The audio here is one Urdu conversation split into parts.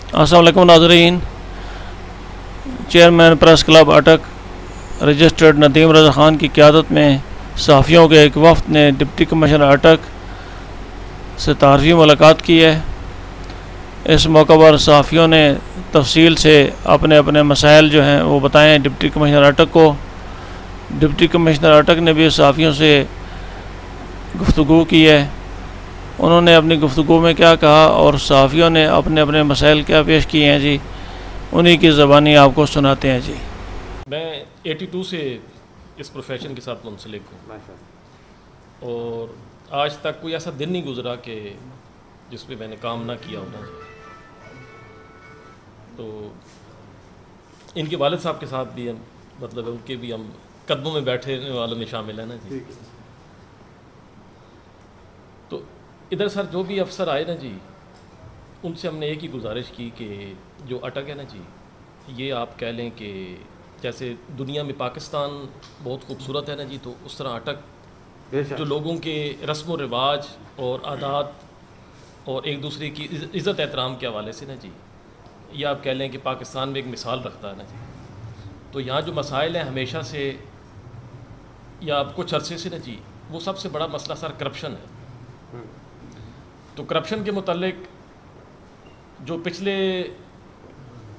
السلام علیکم ناظرین، چیئرمین پریس کلب اٹک رجسٹرڈ ندیم رضا خان کی قیادت میں صحافیوں کے ایک وفد نے ڈپٹی کمشنر اٹک سے تعارفی ملاقات کی ہے۔ اس موقع پر صحافیوں نے تفصیل سے اپنے اپنے مسائل جو ہیں وہ بتائیں ڈپٹی کمشنر اٹک کو۔ ڈپٹی کمشنر اٹک نے بھی صحافیوں سے گفتگو کی ہے۔ انہوں نے اپنی گفتگو میں کیا کہا اور صحافیوں نے اپنے اپنے مسائل کیا پیش کیے ہیں جی، انہی کی زبانی آپ کو سناتے ہیں جی۔ میں 82 سے اس پروفیشن کے ساتھ منسلک ہوں اور آج تک کوئی ایسا دن نہیں گزرا کہ جس پہ میں نے کام نہ کیا ہونا۔ تو ان کے والد صاحب کے ساتھ بھی ہم مطلب ان کے بھی ہم قدموں میں بیٹھے والوں میں شامل ہیں نا جی۔ تو ادھر سر جو بھی افسر آئے نا جی، ان سے ہم نے ایک ہی گزارش کی کہ جو اٹک ہے نا جی، یہ آپ کہہ لیں کہ جیسے دنیا میں پاکستان بہت خوبصورت ہے نا جی، تو اس طرح اٹک جو لوگوں کے رسم و رواج اور عادات اور ایک دوسرے کی عزت احترام کے حوالے سے نا جی، یہ آپ کہہ لیں کہ پاکستان میں ایک مثال رکھتا ہے نا جی۔ تو یہاں جو مسائل ہیں ہمیشہ سے یا اب کچھ عرصے سے نا جی، وہ سب سے بڑا مسئلہ سر کرپشن ہے۔ تو کرپشن کے متعلق جو پچھلے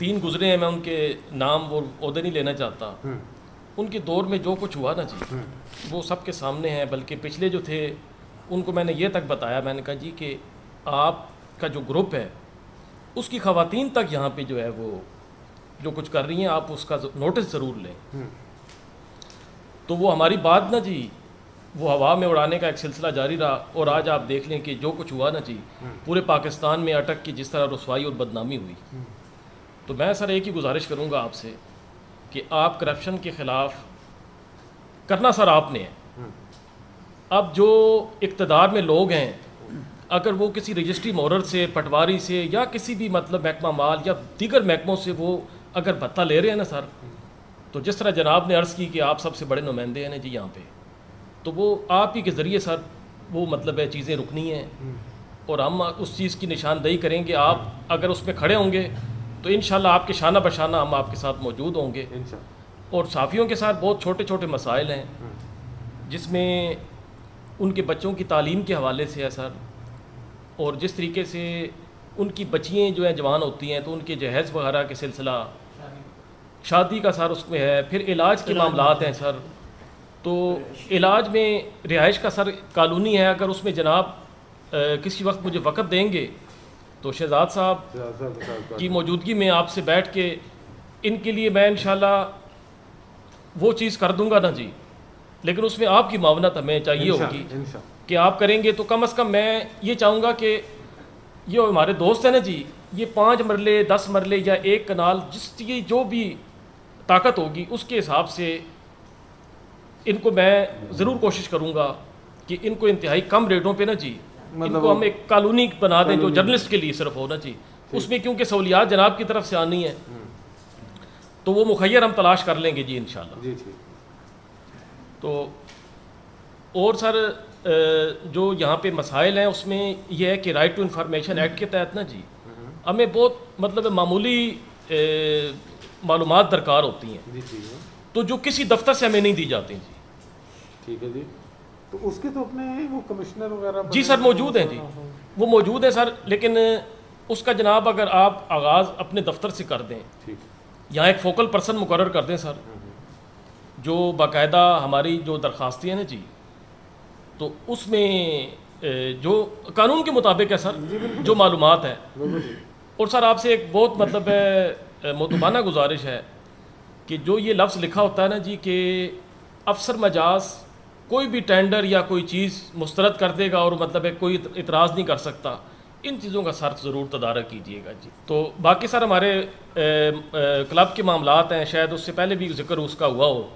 3 گزرے ہیں، میں ان کے نام وہ عہدے نہیں لینا چاہتا، ان کے دور میں جو کچھ ہوا نا جی وہ سب کے سامنے ہے۔ بلکہ پچھلے جو تھے ان کو میں نے یہ تک بتایا، میں نے کہا جی کہ آپ کا جو گروپ ہے اس کی خواتین تک یہاں پہ جو ہے وہ جو کچھ کر رہی ہیں، آپ اس کا نوٹس ضرور لیں۔ تو وہ ہماری بات نا جی وہ ہوا میں اڑانے کا ایک سلسلہ جاری رہا، اور آج آپ دیکھ لیں کہ جو کچھ ہوا نا جی پورے پاکستان میں اٹک کی جس طرح رسوائی اور بدنامی ہوئی۔ تو میں سر ایک ہی گزارش کروں گا آپ سے کہ آپ کرپشن کے خلاف کرنا سر آپ نے ہے۔ اب جو اقتدار میں لوگ ہیں، اگر وہ کسی رجسٹری مورر سے، پٹواری سے یا کسی بھی مطلب محکمہ مال یا دیگر محکموں سے وہ اگر بھتہ لے رہے ہیں نا سر، تو جس طرح جناب نے عرض کی کہ آپ سب سے بڑے نمائندے ہیں نا جی یہاں پہ، تو وہ آپ ہی کے ذریعے سر وہ مطلب ہے چیزیں رکنی ہیں، اور ہم اس چیز کی نشاندہی کریں گے۔ آپ اگر اس میں کھڑے ہوں گے تو انشاءاللہ آپ کے شانہ بشانہ ہم آپ کے ساتھ موجود ہوں گے۔ اور صحافیوں کے ساتھ بہت چھوٹے چھوٹے مسائل ہیں جس میں ان کے بچوں کی تعلیم کے حوالے سے ہے سر، اور جس طریقے سے ان کی بچیاں جو ہیں جوان ہوتی ہیں تو ان کے جہیز وغیرہ کے سلسلہ، شادی کا سر اس میں ہے، پھر علاج کے معاملات ہیں سر۔ تو علاج میں رہائش کا سر قانونی ہے، اگر اس میں جناب کسی وقت مجھے وقت دیں گے تو شہزاد صاحب کی موجودگی میں آپ سے بیٹھ کے ان کے لیے میں انشاءاللہ وہ چیز کر دوں گا نا جی، لیکن اس میں آپ کی معاونت ہمیں چاہیے ہوگی کہ آپ کریں گے۔ تو کم از کم میں یہ چاہوں گا کہ یہ ہمارے دوست ہیں نا جی، یہ 5 مرلے 10 مرلے یا 1 کنال جس کی جو بھی طاقت ہوگی اس کے حساب سے ان کو میں ضرور کوشش کروں گا کہ ان کو انتہائی کم ریٹوں پہ نا جی ان کو ہم ایک کالونی بنا دیں جو جرنلسٹ کے لیے صرف ہونا چاہیے۔ اس میں کیونکہ سہولیات جناب کی طرف سے آنی ہے تو وہ مخیر ہم تلاش کر لیں گے جی انشاءاللہ۔ تو اور سر جو یہاں پہ مسائل ہیں اس میں یہ ہے کہ رائٹ ٹو انفارمیشن ایکٹ کے تحت نا جی ہمیں بہت مطلب معمولی معلومات درکار ہوتی ہیں تو جو کسی دفتر سے ہمیں نہیں دی جاتی جی۔ ٹھیک ہے جی، تو اس کے تو اپنے وہ کمشنر وغیرہ جی سر موجود ہیں جی، وہ موجود ہیں سر، لیکن اس کا جناب اگر آپ آغاز اپنے دفتر سے کر دیں، یہاں ایک فوکل پرسن مقرر کر دیں سر، جو باقاعدہ ہماری جو درخواستیں ہیں نا جی تو اس میں جو قانون کے مطابق ہے سر جو معلومات ہیں۔ اور سر آپ سے ایک بہت مطلب ہے مؤدبانہ گزارش ہے کہ جو یہ لفظ لکھا ہوتا ہے نا جی کہ افسر مجاز کوئی بھی ٹینڈر یا کوئی چیز مسترد کر دے گا اور مطلب ہے کوئی اعتراض نہیں کر سکتا، ان چیزوں کا سر ضرور تدارک کیجیے گا جی۔ تو باقی سر ہمارے کلب کے معاملات ہیں، شاید اس سے پہلے بھی ذکر اس کا ہوا ہو،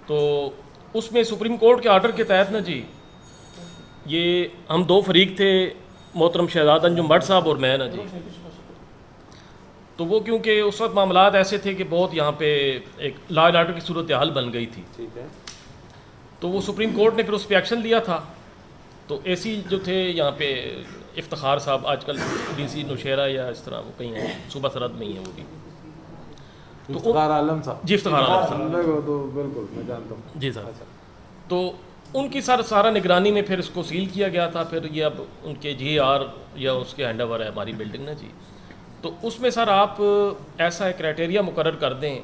تو اس میں سپریم کورٹ کے آرڈر کے تحت نا جی یہ ہم 2 فریق تھے، محترم شہزاد انجم بٹ صاحب اور میں نا جی، تو وہ کیونکہ اس وقت معاملات ایسے تھے کہ بہت یہاں پہ ایک لا اینڈ آرڈر کی صورتحال بن گئی تھی، تو وہ سپریم کورٹ نے پھر اس پہ ایکشن لیا تھا۔ تو اے سی جو تھے یہاں پہ افتخار صاحب آج کل ڈی سی نوشیرہ یا اس طرح وہ کہیں ہیں صوبہ سرحد میں ہی ہیں وہ بھی. افتخار عالم صاحب. جی افتخار عالم صاحب تو بالکل میں جانتا ہوں. جی سر. تو ان کی سارا نگرانی میں پھر اس کو سیل کیا گیا تھا. پھر یہ اب ان کے جی آر یا اس کے ہینڈ اوور ہے ہماری بلڈنگ نا جی. تو اس میں سر آپ ایسا ایک کرائٹیریا مقرر کر دیں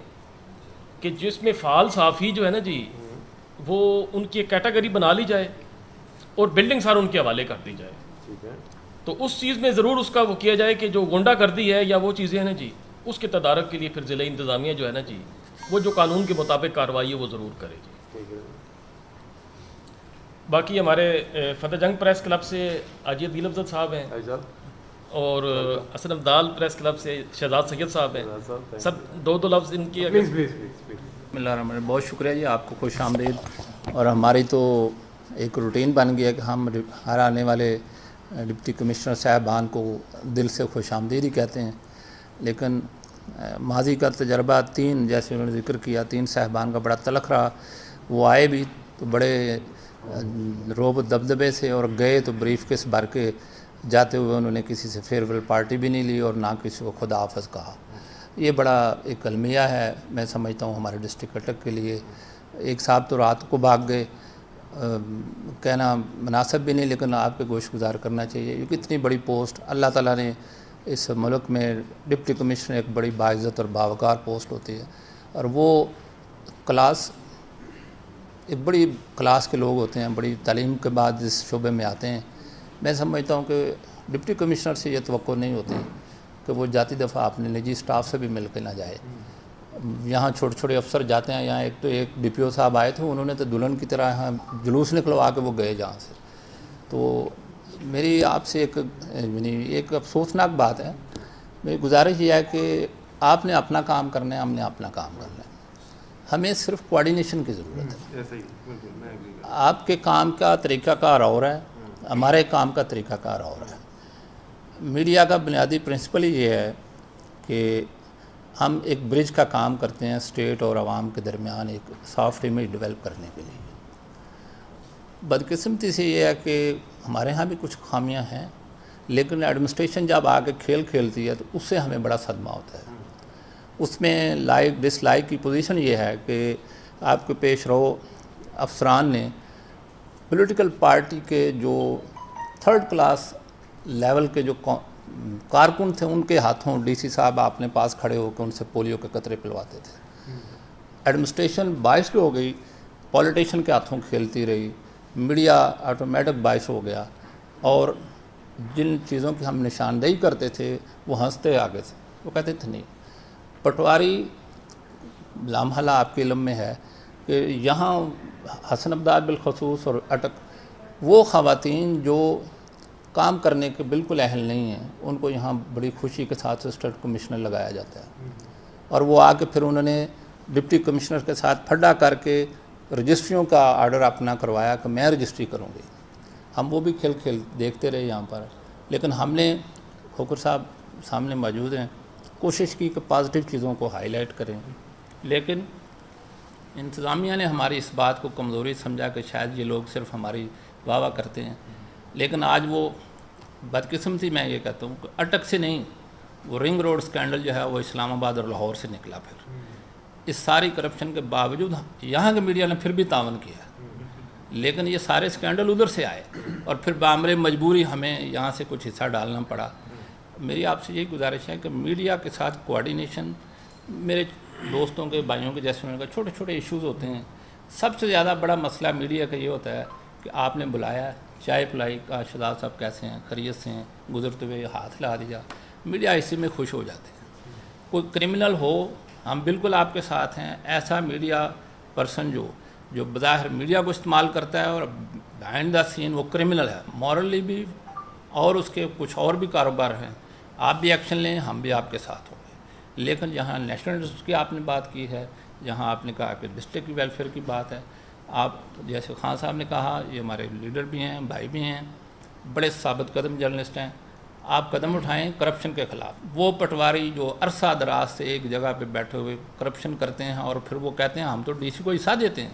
کہ جس میں فعال صحافی جو ہے نا جی وہ ان کی ایک کیٹیگری بنا لی جائے اور بلڈنگ سارا ان کے حوالے کر دی جائے. تو اس چیز میں ضرور اس کا وہ کیا جائے کہ جو غنڈہ گردی ہے یا وہ چیزیں ہیں نا جی اس کے تدارک کے لیے پھر ضلع انتظامیہ جو ہے نا جی وہ جو قانون کے مطابق کارروائی ہے وہ ضرور کرے جی. باقی ہمارے فتح جنگ پریس کلب سے حاجی عدیل افضل صاحب ہیں اور حسن ابدال پریس کلب سے شہزاد سید صاحب ہیں. سب دو لفظ ان کی. بسم اللہ الرحمن الرحیم. بہت شکریہ جی, آپ کو خوش آمدید. اور ہماری تو ایک روٹین بن گیا کہ ہم ہر آنے والے ڈپٹی کمشنر صاحبان کو دل سے خوش آمدید ہی کہتے ہیں. لیکن ماضی کا تجربہ جیسے انہوں نے ذکر کیا 3 صاحبان کا بڑا تلخ رہا. وہ آئے بھی تو بڑے روب دبدبے سے اور گئے تو بریف کیس بھر کے جاتے ہوئے انہوں نے کسی سے فیئرویل پارٹی بھی نہیں لی اور نہ کسی کو خدا حافظ کہا. یہ بڑا ایک المیہ ہے میں سمجھتا ہوں ہمارے ڈسٹرکٹ اٹک کے لیے. ایک صاحب تو رات کو بھاگ گئے, کہنا مناسب بھی نہیں, لیکن آپ کے گوش گزار کرنا چاہیے کیونکہ اتنی بڑی پوسٹ اللہ تعالیٰ نے اس ملک میں ڈپٹی کمشنر ایک بڑی باعزت اور باوقار پوسٹ ہوتی ہے اور وہ کلاس ایک بڑی کلاس کے لوگ ہوتے ہیں, بڑی تعلیم کے بعد جس شعبے میں آتے ہیں. میں سمجھتا ہوں کہ ڈپٹی کمشنر سے یہ توقع نہیں ہوتی کہ وہ جاتی دفعہ اپنے نجی سٹاف سے بھی مل کے نہ جائے. یہاں چھوٹے چھوٹے افسر جاتے ہیں. یہاں ایک ڈی پی او صاحب آئے تھے, انہوں نے تو دلہن کی طرح یہاں جلوس نکلوا کے وہ گئے جہاں سے. تو میری آپ سے ایک افسوسناک بات ہے, میری گزارش یہ ہے کہ آپ نے اپنا کام کرنا ہے, ہم نے اپنا کام کرنا ہے. ہمیں صرف کوارڈینیشن کی ضرورت ہے. آپ کے کام کا طریقہ کار اور ہے, ہمارے کام کا طریقہ کار اور ہے. میڈیا کا بنیادی پرنسپل ہی یہ ہے کہ ہم ایک برج کا کام کرتے ہیں اسٹیٹ اور عوام کے درمیان ایک سافٹ امیج ڈیولپ کرنے کے لیے. بدقسمتی سے یہ ہے کہ ہمارے ہاں بھی کچھ خامیاں ہیں, لیکن ایڈمنسٹریشن جب آ کے کھیل کھیلتی ہے تو اس سے ہمیں بڑا صدمہ ہوتا ہے. اس میں لائک ڈس لائک کی پوزیشن یہ ہے کہ آپ کے پیش رو افسران نے پولیٹیکل پارٹی کے جو 3rd کلاس لیول کے جو کارکن تھے ان کے ہاتھوں ڈی سی صاحب آپ نے پاس کھڑے ہو کے ان سے پولیو کے قطرے پلواتے تھے. ایڈمنسٹریشن باعث ہو گئی, پولیٹیشین کے ہاتھوں کھیلتی رہی, میڈیا آٹومیٹک باعث ہو گیا اور جن چیزوں کی ہم نشاندہی کرتے تھے وہ ہنستے آگے سے. وہ کہتے تھے نہیں. پٹواری لامحلہ آپ کے علم میں ہے کہ یہاں حسن ابدال بالخصوص اور اٹک وہ خواتین جو کام کرنے کے بالکل اہل نہیں ہیں ان کو یہاں بڑی خوشی کے ساتھ اسسٹنٹ کمشنر لگایا جاتا ہے. اور وہ آ کے پھر انہوں نے ڈپٹی کمشنر کے ساتھ پھڈا کر کے رجسٹریوں کا آرڈر اپنا کروایا کہ میں رجسٹری کروں گی. ہم وہ بھی کھیل دیکھتے رہے یہاں پر, لیکن ہم نے کھوکھر صاحب سامنے موجود ہیں کوشش کی کہ پازیٹیو چیزوں کو ہائی لائٹ کریں, لیکن انتظامیہ نے ہماری اس بات کو کمزوری سمجھا کہ شاید یہ لوگ صرف ہماری واہ واہ کرتے ہیں. لیکن آج وہ بدقسمتی میں یہ کہتا ہوں کہ اٹک سے نہیں, وہ رنگ روڈ سکینڈل جو ہے وہ اسلام آباد اور لاہور سے نکلا. پھر اس ساری کرپشن کے باوجود یہاں کے میڈیا نے پھر بھی تعاون کیا, لیکن یہ سارے سکینڈل ادھر سے آئے اور پھر بامر مجبوری ہمیں یہاں سے کچھ حصہ ڈالنا پڑا. میری آپ سے یہی گزارش ہے کہ میڈیا کے ساتھ کوارڈینیشن, میرے دوستوں کے بھائیوں کے جیسے انہوں نے کہا چھوٹے چھوٹے ایشوز ہوتے ہیں. سب سے زیادہ بڑا مسئلہ میڈیا کا یہ ہوتا ہے کہ آپ نے بلایا, چائے پلائی, کا شہزاد صاحب کیسے ہیں, خیریت سے ہیں, گزرتے ہوئے ہاتھ لا دیا, میڈیا اسی میں خوش ہو جاتے ہیں. کوئی کرمنل ہو ہم بالکل آپ کے ساتھ ہیں. ایسا میڈیا پرسن جو بظاہر میڈیا کو استعمال کرتا ہے اور بہائنڈ دا سین وہ کرمنل ہے, مورلی بھی اور اس کے کچھ اور بھی کاروبار ہیں, آپ بھی ایکشن لیں, ہم بھی آپ کے ساتھ ہوں گے. لیکن جہاں نیشنل انٹرسٹ کی آپ نے بات کی ہے, جہاں آپ نے کہا کہ ڈسٹرکٹ کی ویلفیئر کی بات ہے, آپ جیسے خان صاحب نے کہا یہ ہمارے لیڈر بھی ہیں, بھائی بھی ہیں, بڑے ثابت قدم جرنلسٹ ہیں, آپ قدم اٹھائیں کرپشن کے خلاف. وہ پٹواری جو عرصہ دراز سے ایک جگہ پہ بیٹھے ہوئے کرپشن کرتے ہیں اور پھر وہ کہتے ہیں ہم تو ڈی سی کو حصہ دیتے ہیں,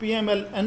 PMLN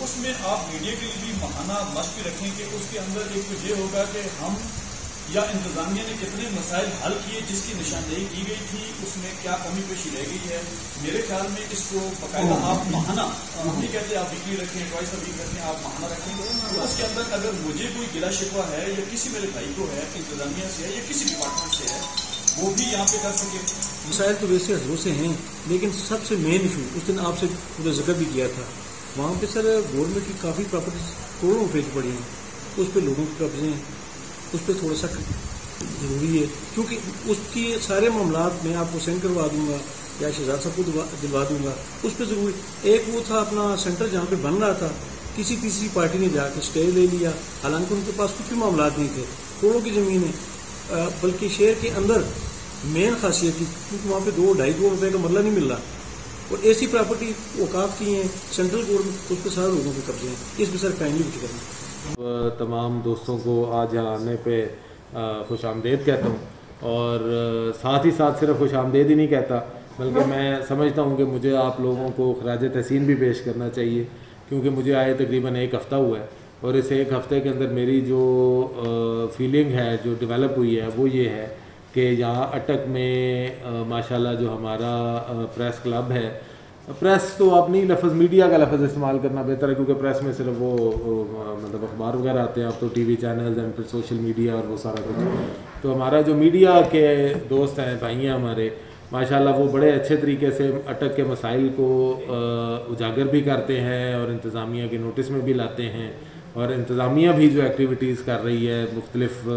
اس میں آپ میڈیا کے لیے بھی ماہانہ مشق رکھیں کہ اس کے اندر ایک تو یہ ہوگا کہ ہم یا انتظامیہ نے کتنے مسائل حل کیے جس کی نشاندہی کی گئی تھی, اس میں کیا کمی پیشی رہ گئی ہے. میرے خیال میں اس کو باقاعدہ آپ ماہانہ, ہم نہیں کہتے آپ ویکلی رکھیں, ٹوائس ویک رکھیں, آپ ماہانہ رکھیں. تو اس کے اندر اگر مجھے کوئی گلا شکوہ ہے یا کسی میرے بھائی کو ہے, انتظامیہ سے ہے یا کسی ڈپارٹمنٹ سے ہے, وہ بھی یہاں پہ کر سکے. مسائل تو ویسے ہزاروں سے ہیں, لیکن سب سے مین ایشو اس دن آپ سے پورا ذکر بھی کیا تھا, وہاں پہ سر گورنمنٹ کی کافی پراپرٹیز کروڑوں روپے کی پڑی ہیں, اس پہ لوگوں کے قبضے ہیں, اس پہ تھوڑا سا ضروری ہے, کیونکہ اس کی سارے معاملات میں آپ کو سینڈ کروا دوں گا یا شہزاد صاحب کو دلوا دوں گا. اس پہ ضروری ایک وہ تھا اپنا سینٹر جہاں پہ بن رہا تھا, کسی تیسری پارٹی نے جا کے اسٹے لے لیا, حالانکہ ان کے پاس کچھ بھی معاملات نہیں تھے, کروڑوں کی زمین ہے, بلکہ شہر کے اندر مین خاصیت تھی کیونکہ وہاں پہ 2-2.5 کروڑ روپے کا مرلہ نہیں مل رہا, اور ایسی پراپرٹی اوقاف کی ہیں سینٹرل گورنمنٹ, اس پہ سارے لوگوں کے قبضے ہیں. اس پہ سر کائنڈلی فکر کریں. تمام دوستوں کو آج یہاں آنے پہ خوش آمدید کہتا ہوں, اور ساتھ ہی ساتھ صرف خوش آمدید ہی نہیں کہتا, بلکہ میں سمجھتا ہوں کہ مجھے آپ لوگوں کو خراج تحسین بھی پیش کرنا چاہیے, کیونکہ مجھے آئے تقریباً 1 ہفتہ ہوا ہے, اور اس 1 ہفتے کے اندر میری جو فیلنگ ہے جو ڈیولپ ہوئی ہے وہ یہ ہے کہ یہاں اٹک میں ماشاءاللہ جو ہمارا پریس کلب ہے, پریس تو آپ نہیں, لفظ میڈیا کا لفظ استعمال کرنا بہتر ہے, کیونکہ پریس میں صرف وہ مطلب اخبار وغیرہ آتے ہیں, اب تو ٹی وی چینلز اینڈ پھر سوشل میڈیا اور وہ سارا کچھ. تو ہمارا جو میڈیا کے دوست ہیں, بھائی ہیں ہمارے, ماشاءاللہ وہ بڑے اچھے طریقے سے اٹک کے مسائل کو اجاگر بھی کرتے ہیں اور انتظامیہ کے نوٹس میں بھی لاتے ہیں, اور انتظامیہ بھی جو ایکٹیویٹیز کر رہی ہے, مختلف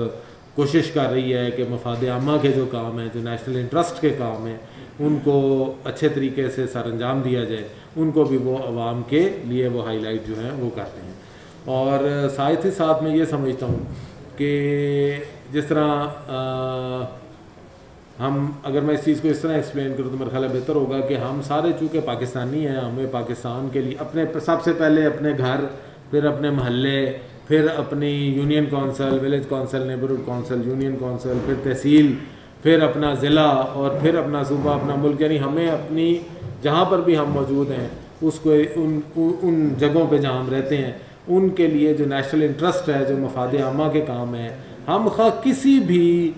کوشش کر رہی ہے کہ مفاد عامہ کے جو کام ہیں, جو نیشنل انٹرسٹ کے کام ہیں, ان کو اچھے طریقے سے سر انجام دیا جائے, ان کو بھی وہ عوام کے لیے وہ ہائی لائٹ جو ہیں وہ کرتے ہیں. اور ساتھ ہی ساتھ میں یہ سمجھتا ہوں کہ جس طرح ہم, اگر میں اس چیز کو اس طرح ایکسپلین کروں تو میرا خیال ہے بہتر ہوگا کہ ہم سارے چونکہ پاکستانی ہیں, ہمیں پاکستان کے لیے اپنے سب سے پہلے اپنے گھر, پھر اپنے محلے, پھر اپنی union council, village council, neighbourhood council, union council, پھر تحصیل, پھر اپنا ضلع, اور پھر اپنا صوبہ, اپنا ملک, یعنی ہمیں اپنی جہاں پر بھی ہم موجود ہیں اس کو ان جگہوں پہ جہاں ہم رہتے ہیں ان کے لیے جو نیشنل انٹرسٹ ہے, جو مفاد عامہ کے کام ہیں, ہم خواہ کسی بھی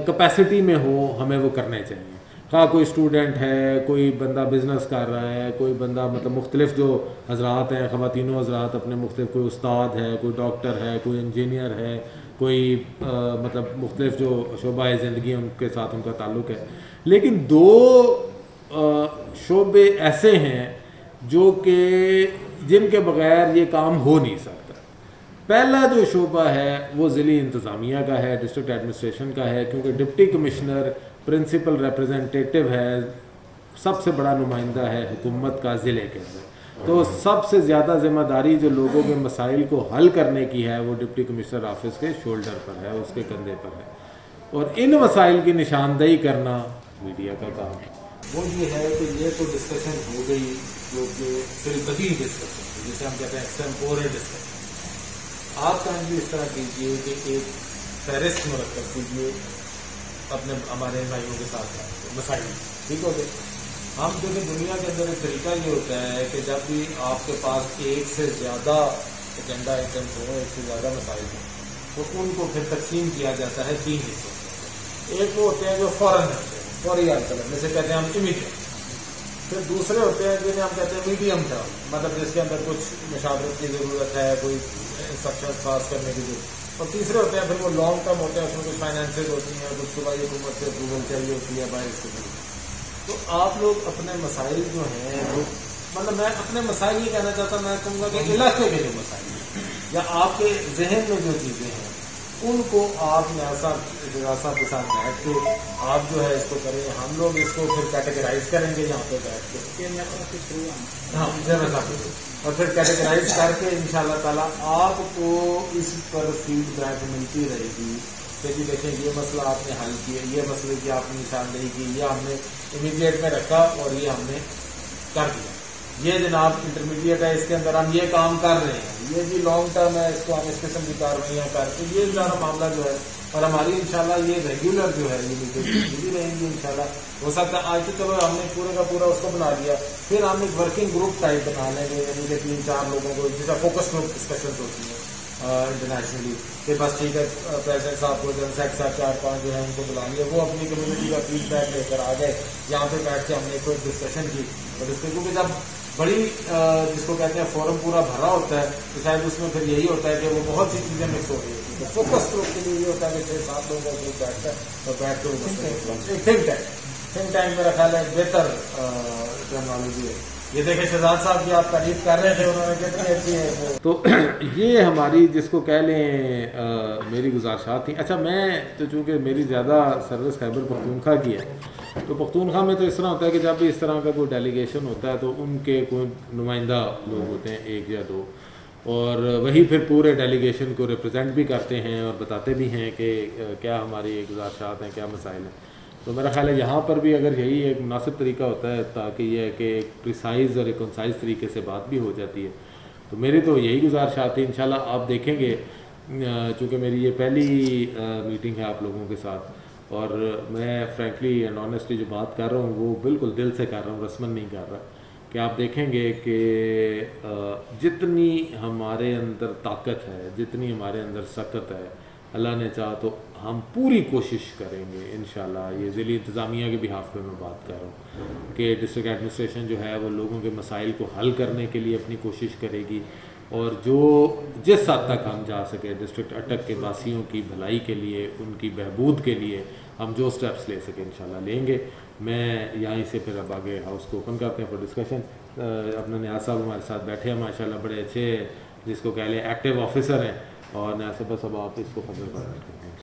کیپیسٹی میں ہو ہمیں وہ کرنے چاہیے. خواہ کوئی اسٹوڈنٹ ہے, کوئی بندہ بزنس کر رہا ہے, کوئی بندہ مطلب مختلف جو حضرات ہیں, خواتین و حضرات اپنے مختلف, کوئی استاد ہے, کوئی ڈاکٹر ہے, کوئی انجینئر ہے, کوئی مطلب مختلف جو شعبہ زندگی ان کے ساتھ ان کا تعلق ہے. لیکن 2 شعبے ایسے ہیں جو کہ جن کے بغیر یہ کام ہو نہیں سکتا. پہلا جو شعبہ ہے وہ ضلعی انتظامیہ کا ہے, ڈسٹرکٹ ایڈمنسٹریشن کا ہے, کیونکہ ڈپٹی کمشنر پرنسپل ریپرزنٹیٹیو ہے, سب سے بڑا نمائندہ ہے حکومت کا ضلع کے اندر. تو سب سے زیادہ ذمہ داری جو لوگوں کے مسائل کو حل کرنے کی ہے وہ ڈپٹی کمشنر آفس کے شولڈر پر ہے, اس کے کندھے پر ہے, اور ان مسائل کی نشاندہی کرنا میڈیا کا کام ہے. وہ یہ ہے کہ یہ تو ڈسکشن ہو گئی جو کہ فلسفی ڈسکشن جسے ہم کہتے ہیں ایکسٹمپورل ڈسکشن. آپ کائنڈلی اس طرح کیجیے کہ ایک فہرست مرتب کیجیے اپنے ہمارے بھائیوں کے ساتھ مسائل, ٹھیک ہو گئے. ہم جو کہ دنیا کے اندر ایک طریقہ یہ ہوتا ہے کہ جب بھی آپ کے پاس ایک سے زیادہ ایجنڈا آئٹمس ہوں, ایک سے زیادہ مسائل ہوں, تو ان کو پھر تقسیم کیا جاتا ہے 3 حصوں. ایک وہ ہوتے ہیں جو فوراً ہوتے ہیں, فوری حل کرنے, جیسے کہتے ہیں ہم امیڈیٹ. پھر دوسرے ہوتے ہیں جنہیں ہم کہتے ہیں میڈیم ٹرم, مطلب جس کے اندر کچھ مشاورت کی ضرورت ہے, کوئی انسٹرکشن پاس کرنے کی ضرورت. اور تیسرے ہوتے ہیں پھر وہ لانگ ٹرم ہوتے ہیں, اس میں کچھ فائنینسز ہوتی ہیں, کچھ صوبائی حکومت سے اپروول چاہیے ہوتی ہے باہر سے. تو آپ لوگ اپنے مسائل جو ہیں وہ, مطلب میں اپنے مسائل یہ کہنا چاہتا ہوں, میں کہوں گا کہ علاقے کے جو مسائل ہیں یا آپ کے ذہن میں جو چیزیں ہیں ان کو آپ صاحب کے ساتھ بیٹھ کے آپ جو ہے اس کو کریں. ہم لوگ اس کو پھر کیٹیگرائز کریں گے یہاں پہ بیٹھ کے, ہاں اور پھر کیٹیگرائز کر کے انشاءاللہ تعالیٰ آپ کو اس پر فیڈ بیک ملتی رہے گی کہ جی دیکھیں یہ مسئلہ آپ نے حل کیا, یہ مسئلے کی آپ نے نشاندہی کی, یہ ہم نے امیڈیٹ میں رکھا اور یہ ہم نے کر دیا. یہ جناب انٹرمیڈیٹ ہے، اس کے اندر ہم یہ کام کر رہے ہیں، یہ بھی لانگ ٹرم ہے، اس کو ہم اس قسم کی کاروائیاں کر کے یہ سارا معاملہ جو ہے، اور ہماری انشاءاللہ یہ ریگولر جو ہے یہ میٹنگ رہیں گی انشاءاللہ. ہو سکتا ہے آج تو چلو ہم نے پورے کا پورا اس کو بنا لیا، پھر ہم ایک ورکنگ گروپ ٹائپ بنا لیں گے، یعنی کہ 3-4 لوگوں کو جیسا فوکس گروپ ڈسکشن ہوتی ہیں انٹرنیشنلی کہ بس ٹھیک ہے پریزیڈنٹ صاحب کو جنرل سیکرٹری صاحب 4-5 جو ہے ان کو بلا لیا، وہ اپنی کمیونٹی کا فیڈ بیک لے کر آ گئے، یہاں پہ بیٹھ کے ہم نے کوئی ڈسکشن کی. اور اس کے کیونکہ جب بڑی جس کو کہتے ہیں فورم پورا بھرا ہوتا ہے تو شاید اس میں پھر یہی ہوتا ہے کہ وہ بہت سی چیزیں مکس ہو رہی ہیں. تو فوکس گروپ کے لیے یہ ہوتا ہے کہ 6-7 لوگوں کا گروپ بیٹھتا ہے اور بیٹھ کے وہ تھنک ٹینک میرا خیال ہے بہتر ٹرمنالوجی ہے. یہ دیکھیں شہزاد صاحب کی آپ تعریف کر رہے تھے، انہوں نے کتنی اچھی ہے. تو یہ ہماری جس کو کہہ لیں میری گزارشات تھیں. اچھا میں تو چونکہ میری زیادہ سروس خیبر پختونخوا کی ہے، تو پختونخوا میں تو اس طرح ہوتا ہے کہ جب بھی اس طرح کا کوئی ڈیلیگیشن ہوتا ہے تو ان کے کوئی نمائندہ لوگ ہوتے ہیں 1 یا 2، اور وہی پھر پورے ڈیلیگیشن کو ریپرزینٹ بھی کرتے ہیں اور بتاتے بھی ہیں کہ کیا ہماری گزارشات ہیں، کیا مسائل ہیں. تو میرا خیال ہے یہاں پر بھی اگر یہی ایک مناسب طریقہ ہوتا ہے تاکہ یہ ہے کہ ایک پریسائز اور ایک کنسائز طریقے سے بات بھی ہو جاتی ہے. تو میری تو یہی گزارشات تھی. انشاءاللہ آپ دیکھیں گے، چونکہ میری یہ پہلی میٹنگ ہے آپ لوگوں کے ساتھ، اور میں فرینکلی اینڈ آنیسٹلی جو بات کر رہا ہوں وہ بالکل دل سے کر رہا ہوں، رسمن نہیں کر رہا، کہ آپ دیکھیں گے کہ جتنی ہمارے اندر طاقت ہے، جتنی ہمارے اندر سکت ہے، اللہ نے چاہا تو ہم پوری کوشش کریں گے انشاءاللہ. یہ ضلعی انتظامیہ کے بحاف پہ میں بات کر رہا ہوں کہ ڈسٹرکٹ ایڈمنسٹریشن جو ہے وہ لوگوں کے مسائل کو حل کرنے کے لیے اپنی کوشش کرے گی، اور جو جس حد تک ہم جا سکے ڈسٹرکٹ اٹک کے واسیوں کی بھلائی کے لیے، ان کی بہبود کے لیے ہم جو سٹیپس لے سکیں انشاءاللہ لیں گے. میں یہیں سے پھر اب آگے ہاؤس کو اوپن کرتے ہیں فور ڈسکشن. اپنا نیاز صاحب ہمارے ساتھ بیٹھے ہیں ماشاءاللہ، بڑے اچھے جس کو کہہ لیں ایکٹیو آفیسر ہیں، اور نیاز صاحب بس اب آپ اس کو خبر کر رہے ہیں.